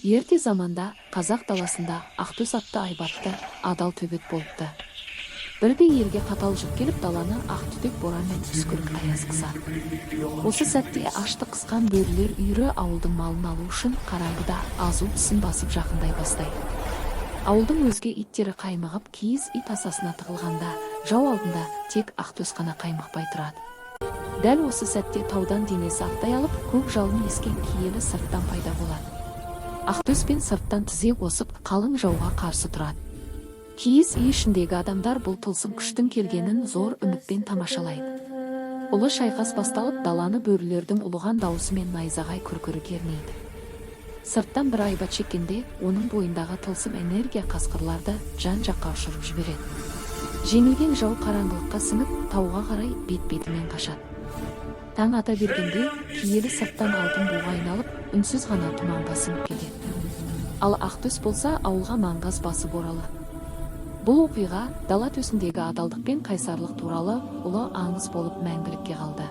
Ерте заманда қазақ даласында Ақтөс атты айбатты адал төбет болыпты. Бірде елге қатал жүк келіп даланы ақ түтек боран мен үскірік аяз қысады. Осы сәтте ашты қысқан бөрілер үйірі ауылдың малын алу үшін қараңғыда азу тісін басып жақындай бастайды. Ауылдың өзге иттері қаймығып киіз ит асасына тығылғанда, жау алдында тек Ақтөс қана қаймықпай тұрады. Дәл осы сәтте таудан денесі аттай алып, көк жалын ескен киелі сырттан пайда болады. Ақтөс пен сырттан тізе қосып, қалың жауға қарсы тұрады. Киіз үй ішіндегі адамдар бұл тылсым күштің келгенін зор үмітпен тамашалайды. Ұлы шайқас басталып, даланы бөрілердің ұлыған дауысы мен найзағай күркірі кернейді. Сырттан бір айбат шеккенде, оның бойындағы тылсым энергия қасқырларды жан-жаққа ұшырып жібереді. Жеңілген жау қараңғылыққа сіңіп, тауға қарай бет-бетімен қашады. Таң ата бергенде, киелі сырттан алтын буға айналып, үнсіз ғана тұманға сіңіп кетеді. Ал Ақтөс болса ауылға маңғаз басып оралы. Бұл оқиға дала төсіндегі адалдық пен қайсарлық туралы ұлы аңыз болып мәңгілікке қалды.